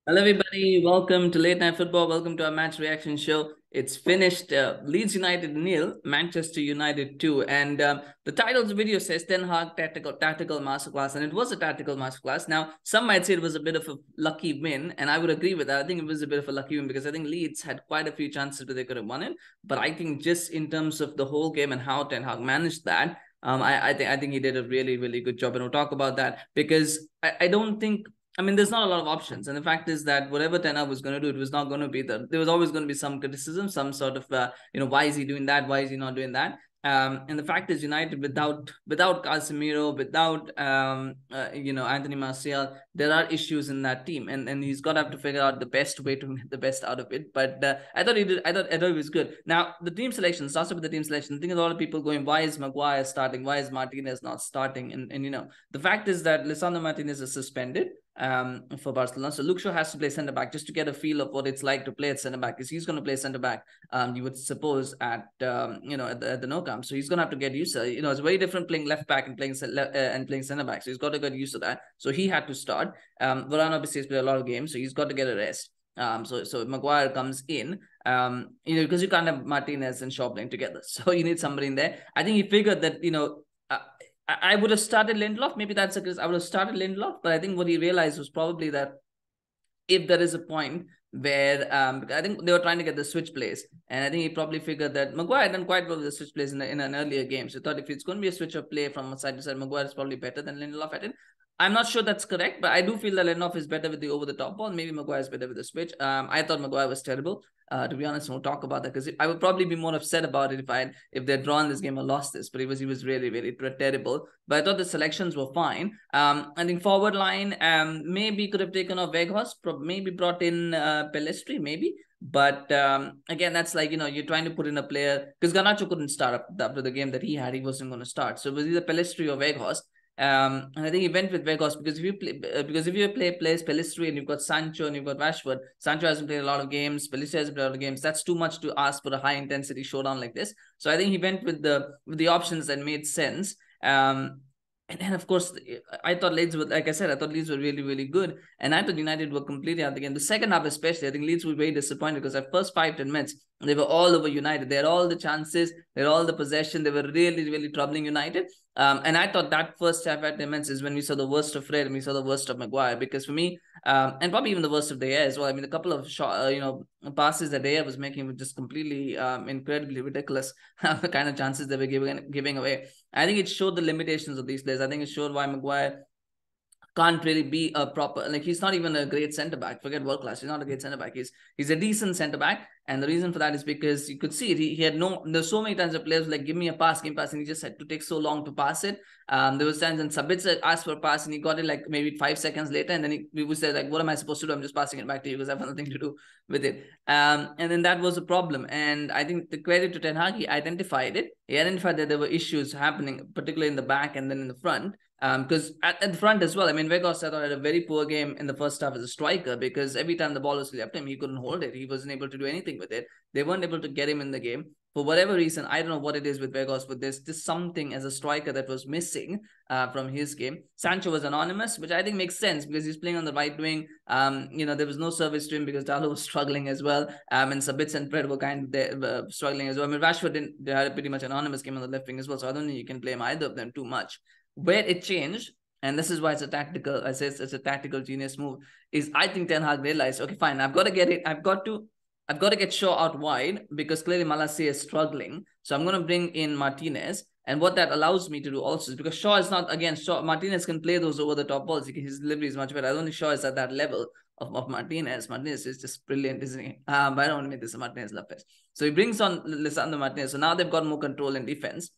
Hello, everybody. Welcome to Late Night Football. Welcome to our match reaction show. It's finished. Leeds United 0, Manchester United 2. And the title of the video says Ten Hag tactical masterclass. And it was a tactical masterclass. Now, some might say it was a bit of a lucky win. And I would agree with that. I think it was a bit of a lucky win because I think Leeds had quite a few chances where they could have won it. But I think just in terms of the whole game and how Ten Hag managed that, I think he did a really, really good job. And we'll talk about that because I don't think there's not a lot of options. And the fact is that whatever Ten Hag was going to do, it was not going to be there was always going to be some criticism, some sort of, why is he doing that? Why is he not doing that? And the fact is, United without Casemiro, without Anthony Martial, there are issues in that team, and he's got to have to figure out the best way to get the best out of it. But I thought he did. I thought he was good. Now the team selection starts with the team selection. I think a lot of people going, why is Maguire starting? Why is Martinez not starting? And the fact is that Lisandro Martinez is suspended for Barcelona. So Luke Shaw has to play centre back just to get a feel of what it's like to play at centre back, because he's going to play centre back. You would suppose at the Nou Camp. So he's going to have to get used to it. It's very different playing left back and playing centre back. So he's got to get used to that. So he had to start. Varane obviously has played a lot of games, so he's got to get a rest. So Maguire comes in, because you can't have Martinez and Shaw playing together. So you need somebody in there. I think he figured that, I would have started Lindelof. Maybe that's because I would have started Lindelof, but I think what he realized was probably that if there is a point where I think they were trying to get the switch plays, and I think he probably figured that Maguire done quite well with the switch plays in an earlier game. So he thought if it's going to be a switch of play from side to side, Maguire is probably better than Lindelof at it. I'm not sure that's correct, but I do feel that Lindelof is better with the over-the-top ball. Maybe Maguire is better with the switch. I thought Maguire was terrible. To be honest, we'll talk about that because I would probably be more upset about it if they'd drawn this game or lost this. But he was really, really terrible. But I thought the selections were fine. I think forward line maybe could have taken off Weghorst, maybe brought in Pelistri, maybe. But again, that's like, you're trying to put in a player because Garnacho couldn't start after the game that he had. He wasn't going to start. So it was either Pelistri or Weghorst. And I think he went with Weghorst because if you plays Pelistri and you've got Sancho and you've got Rashford, Sancho hasn't played a lot of games, Pelistri hasn't played a lot of games. That's too much to ask for a high intensity showdown like this. So I think he went with the options that made sense. And then, of course, I thought Leeds were, like I said, I thought Leeds were really, really good. And I thought United were completely out of the game. The second half especially, I think Leeds were very disappointed because at first 5-10 minutes, they were all over United. They had all the chances. They had all the possession. They were really, really troubling United. And I thought that first half at 10 minutes is when we saw the worst of Fred and we saw the worst of Maguire. Because for me, and probably even the worst of De Gea as well. I mean, a couple of passes that De Gea was making were just completely incredibly ridiculous. The kind of chances they were giving away. I think it showed the limitations of these players. I think it showed why Maguire can't really be a proper, like, he's not even a great centre back. Forget world class. He's not a great centre back. He's a decent centre back. And the reason for that is because you could see it. He had there's so many times the players were like, give me a pass, and he just had to take so long to pass it. There was times when Sabitzer asked for a pass and he got it like maybe 5 seconds later. And then we would say, like, what am I supposed to do? I'm just passing it back to you because I have nothing to do with it. And then that was a problem. And I think the credit to Ten Hag, he identified it. He identified that there were issues happening, particularly in the back and then in the front. Because at the front as well, I mean, Weghorst, I thought, had a very poor game in the first half as a striker because every time the ball was left him, he couldn't hold it. He wasn't able to do anything with it. They weren't able to get him in the game. For whatever reason, I don't know what it is with Weghorst, but there's just something as a striker that was missing from his game. Sancho was anonymous, which I think makes sense because he's playing on the right wing. There was no service to him because Dalot was struggling as well. And Sabitzer and Fred were kind of struggling as well. I mean, Rashford they had a pretty much anonymous game on the left wing as well, so I don't think you can blame either of them too much. Where it changed, and this is why it's a tactical, I say it's a tactical genius move, is I think Ten Hag realized, okay, fine, I've got to get it. I've got to get Shaw out wide because clearly Malacia is struggling. So I'm going to bring in Martinez. And what that allows me to do also is because Shaw is not, again, Martinez can play those over the top balls. His delivery is much better. I don't think Shaw is at that level of Martinez. Martinez is just brilliant, isn't he? But I don't want to make this a Martinez love fest. So he brings on Lisandro Martinez. So now they've got more control in defense.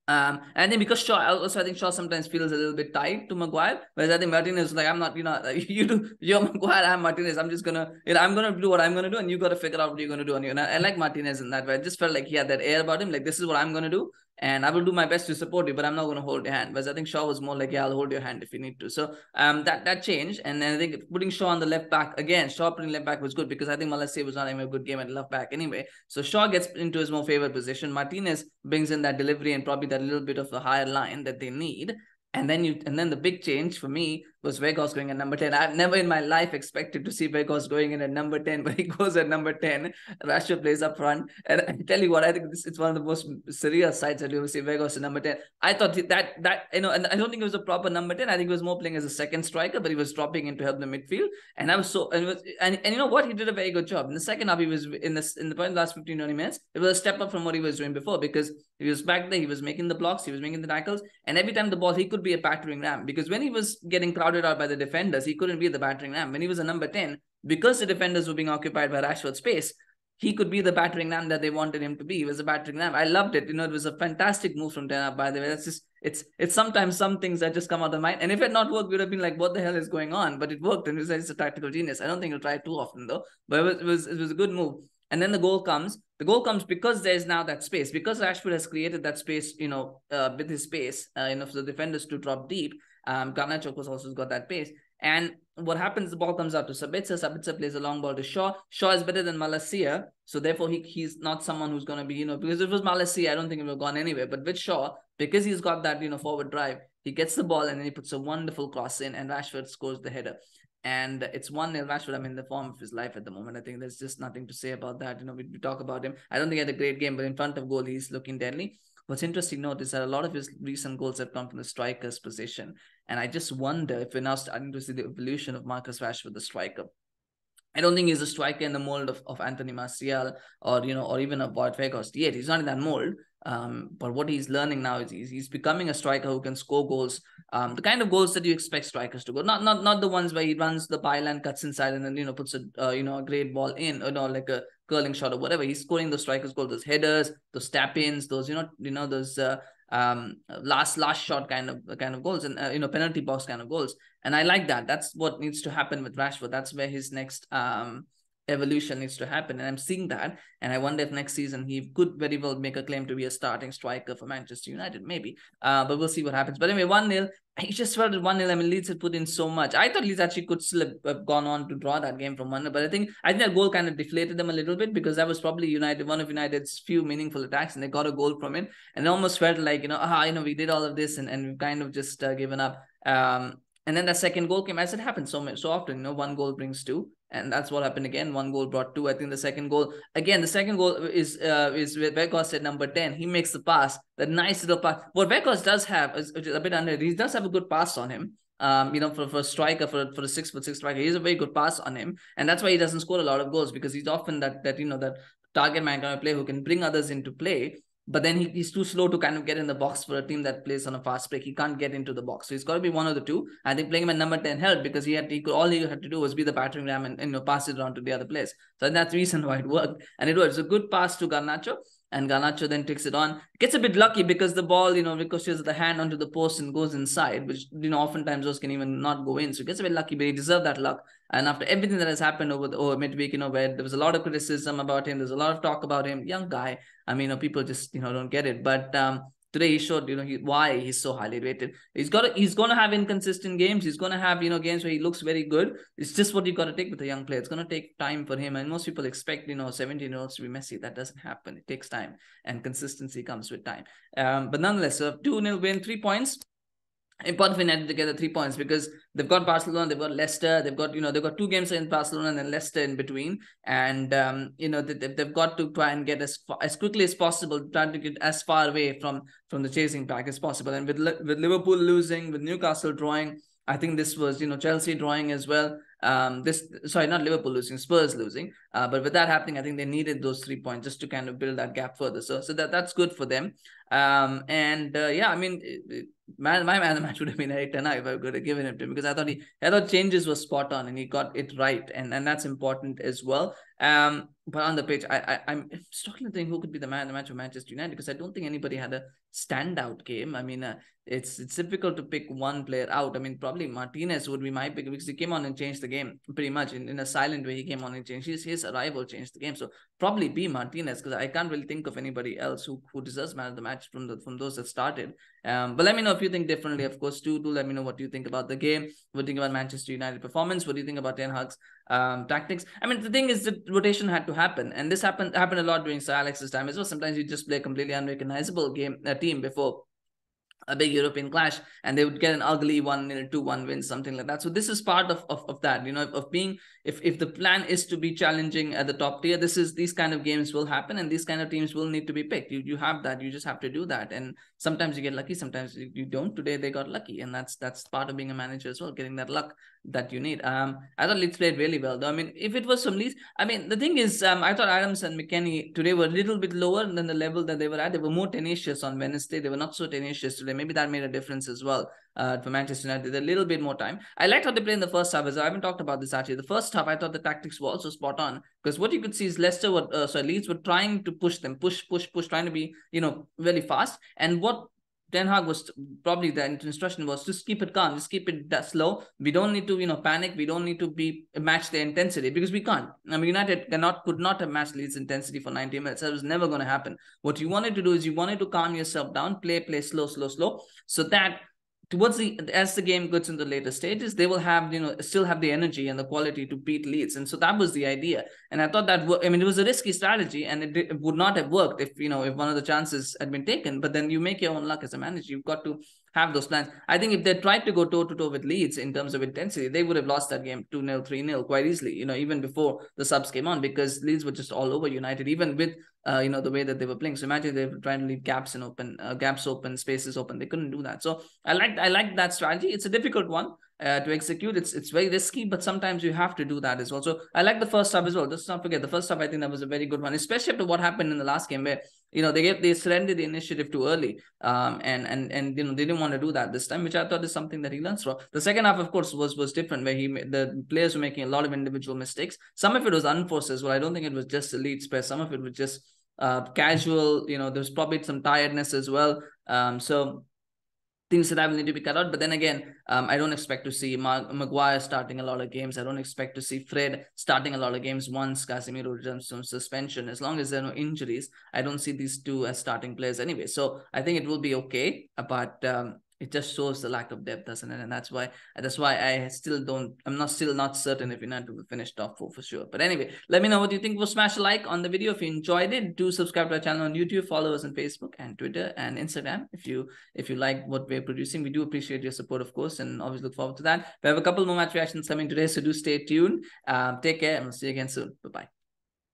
And then because I think Shaw sometimes feels a little bit tied to Maguire, whereas I think Martinez is like, I'm not, you're Maguire, I'm Martinez, I'm just gonna, I'm gonna do what I'm gonna do, and you got to figure out what you're gonna do. And I like Martinez in that way. I just felt like he had that air about him, like, this is what I'm gonna do, and I will do my best to support you, but I'm not gonna hold your hand. Whereas I think Shaw was more like, yeah, I'll hold your hand if you need to. So that changed, and then I think putting Shaw on the left back again, Shaw putting left back was good because I think Malacia was not having a good game at left back anyway. So Shaw gets into his more favored position. Martinez brings in that delivery and probably that little bit of a higher line that they need. And then the big change for me was Weghorst going at number 10. I've never in my life expected to see Weghorst going in at number 10, but he goes at number 10. Rashford plays up front. And I tell you what, I think it's one of the most surreal sights that you ever see. Weghorst at number 10. I thought that and I don't think it was a proper number 10. I think he was more playing as a second striker, but he was dropping in to help the midfield. And I was so and you know what? He did a very good job. In the second half, he was in the last 15-20 minutes. It was a step up from what he was doing before, because he was back there, he was making the blocks, he was making the tackles, and every time the ball, he could be a battering ram, because when he was getting crowded out by the defenders, he couldn't be the battering ram. When he was a number 10, because the defenders were being occupied by Rashford's space, he could be the battering ram that they wanted him to be. He was a battering ram. I loved it. It was a fantastic move from Ten Hag, by the way. That's just, it's sometimes some things that just come out of mind. And if it had not worked, we would have been like, what the hell is going on? But it worked, and it's a tactical genius. I don't think he'll try it too often though, but it was a good move. And then the goal comes. The goal comes because there's now that space. Because Rashford has created that space, with his space, for the defenders to drop deep. Garnacho, of course, also has got that pace. And what happens, the ball comes out to Sabitzer. Sabitzer plays a long ball to Shaw. Shaw is better than Malacia. So therefore, he's not someone who's going to be, because if it was Malacia, I don't think it would have gone anywhere. But with Shaw, because he's got that, forward drive, he gets the ball and then he puts a wonderful cross in, and Rashford scores the header. And it's 1-0 Rashford. I'm in the form of his life at the moment. I think there's just nothing to say about that. We talk about him. I don't think he had a great game, but in front of goal, he's looking deadly. What's interesting to note is that a lot of his recent goals have come from the striker's position. And I just wonder if we're now starting to see the evolution of Marcus Rashford, the striker. I don't think he's a striker in the mold of Anthony Martial or even of Weghorst yet. He's not in that mold. But what he's learning now is he's becoming a striker who can score goals, the kind of goals that you expect strikers to go. Not the ones where he runs the byline, cuts inside, and then puts a great ball in, like a curling shot or whatever. He's scoring the strikers' goals, those headers, those tap-ins, those those last shot kind of goals, and penalty box kind of goals. And I like that. That's what needs to happen with Rashford. That's where his next evolution needs to happen, and I'm seeing that. And I wonder if next season he could very well make a claim to be a starting striker for Manchester United, maybe. But we'll see what happens. But anyway, 1-0. I just felt at 1-0. I mean, Leeds had put in so much. I thought Leeds actually could still have gone on to draw that game from 1-0. But I think that goal kind of deflated them a little bit, because that was probably one of United's few meaningful attacks, and they got a goal from it. And it almost felt like, we did all of this and we've kind of just given up. And then the second goal came, as it happens so often. One goal brings two. And that's what happened again. One goal brought two. I think the second goal is with Weghorst at number 10. He makes the pass, that nice little pass. What Weghorst does have is a bit under. He does have a good pass on him. For a striker, for a 6'6" striker, he has a very good pass on him, and that's why he doesn't score a lot of goals, because he's often that target man kind of player who can bring others into play. But then he's too slow to kind of get in the box for a team that plays on a fast break. He can't get into the box. So he's got to be one of the two. I think playing him at number 10 helped, because all he had to do was be the battering ram and pass it around to the other players. So that's the reason why it worked. And it was a good pass to Garnacho. And Garnacho then takes it on. Gets a bit lucky, because the ball, ricochets the hand onto the post and goes inside, which, oftentimes those can even not go in. So he gets a bit lucky, but he deserved that luck. And after everything that has happened over midweek, where there was a lot of criticism about him, there's a lot of talk about him, young guy. I mean, people just, don't get it. But today he showed, why he's so highly rated. He's going to have inconsistent games. He's going to have, games where he looks very good. It's just what you've got to take with a young player. It's going to take time for him. And most people expect, 17-year-olds to be Messi. That doesn't happen. It takes time, and consistency comes with time. But nonetheless, so 2-0 win, 3 points. Important for United to get the 3 points, because they've got Barcelona, they've got Leicester, they've got 2 games in Barcelona and then Leicester in between, and they've got to try and get as quickly as possible, try to get as far away from the chasing pack as possible. And with Liverpool losing, with Newcastle drawing, I think this was Chelsea drawing as well. Not Liverpool losing, Spurs losing. But with that happening, I think they needed those 3 points just to kind of build that gap further. So that's good for them. My man of the match would have been Ten Hag if I could have given it to him, because I thought changes were spot on and he got it right, and that's important as well. But on the pitch, I'm struggling to think who could be the man of the match of Manchester United, because I don't think anybody had a standout game. I mean, it's difficult to pick one player out. I mean, probably Martinez would be my pick, because he came on and changed the game pretty much in a silent way. He came on and changed. His arrival changed the game. So probably be Martinez, because I can't really think of anybody else who deserves man of the match from those that started. But let me know if you think differently. Of course, do let me know what you think about the game. What do you think about Manchester United performance? What do you think about Ten Hag's tactics? I mean, the thing is that rotation had to happen, and this happened a lot during Sir Alex's time as well. Sometimes you just play a completely unrecognizable team before a big European clash, and they would get an ugly 1-0, 2-1 win, something like that. So this is part of that, of being, if the plan is to be challenging at the top tier, these kind of games will happen, and these kind of teams will need to be picked. You have that, you just have to do that, and sometimes you get lucky, sometimes you don't. Today they got lucky, and that's part of being a manager as well, getting that luck that you need. I thought Leeds played really well, though. I mean, if it was from Leeds, I mean, the thing is, I thought Adams and McKennie today were a little bit lower than the level that they were at. They were more tenacious on Wednesday. They were not so tenacious today. Maybe that made a difference as well for Manchester United. A little bit more time. I liked how they played in the first half. As I haven't talked about this actually. The first half, I thought the tactics were also spot on, because what you could see is Leeds were trying to push them, push, trying to be really fast. And what Ten Hag was probably, the instruction was just keep it calm, just keep it that slow. We don't need to panic. We don't need to match their intensity, because we can't. I mean, United could not have matched Leeds' intensity for 90 minutes. That was never going to happen. What you wanted to do is you wanted to calm yourself down, play slow, so that as the game gets in the later stages, they will have still have the energy and the quality to beat Leeds. And so that was the idea. And I thought that, I mean, it was a risky strategy, and it would not have worked if one of the chances had been taken. But then you make your own luck as a manager. You've got to have those plans. I think if they tried to go toe-to-toe with Leeds in terms of intensity, they would have lost that game 2-0, 3-0 quite easily, even before the subs came on, because Leeds were just all over United, even with the way that they were playing. So imagine they were trying to leave gaps open, spaces open. They couldn't do that. So I like that strategy. It's a difficult one to execute. It's very risky, but sometimes you have to do that as well. So I like the first half as well. Let's not forget the first half. I think that was a very good one, especially after what happened in the last game, where they surrendered the initiative too early, and they didn't want to do that this time, which I thought is something that he learns from. The second half, of course, was different, where the players were making a lot of individual mistakes. Some of it was unforced as well. I don't think it was just the Leeds press. Some of it was just casual. There's probably some tiredness as well. So things that I will need to be cut out. But then again, I don't expect to see Maguire starting a lot of games. I don't expect to see Fred starting a lot of games once Casemiro returns from suspension. As long as there are no injuries, I don't see these two as starting players anyway. So I think it will be okay. But it just shows the lack of depth, doesn't it? And that's why I'm still not certain if United will finish top 4 for sure. But anyway, let me know what you think. We'll smash a like on the video if you enjoyed it. Do subscribe to our channel on YouTube, follow us on Facebook and Twitter and Instagram if you like what we're producing. We do appreciate your support, of course, and always look forward to that. We have a couple more match reactions coming today, so do stay tuned. Take care, and we'll see you again soon. Bye-bye.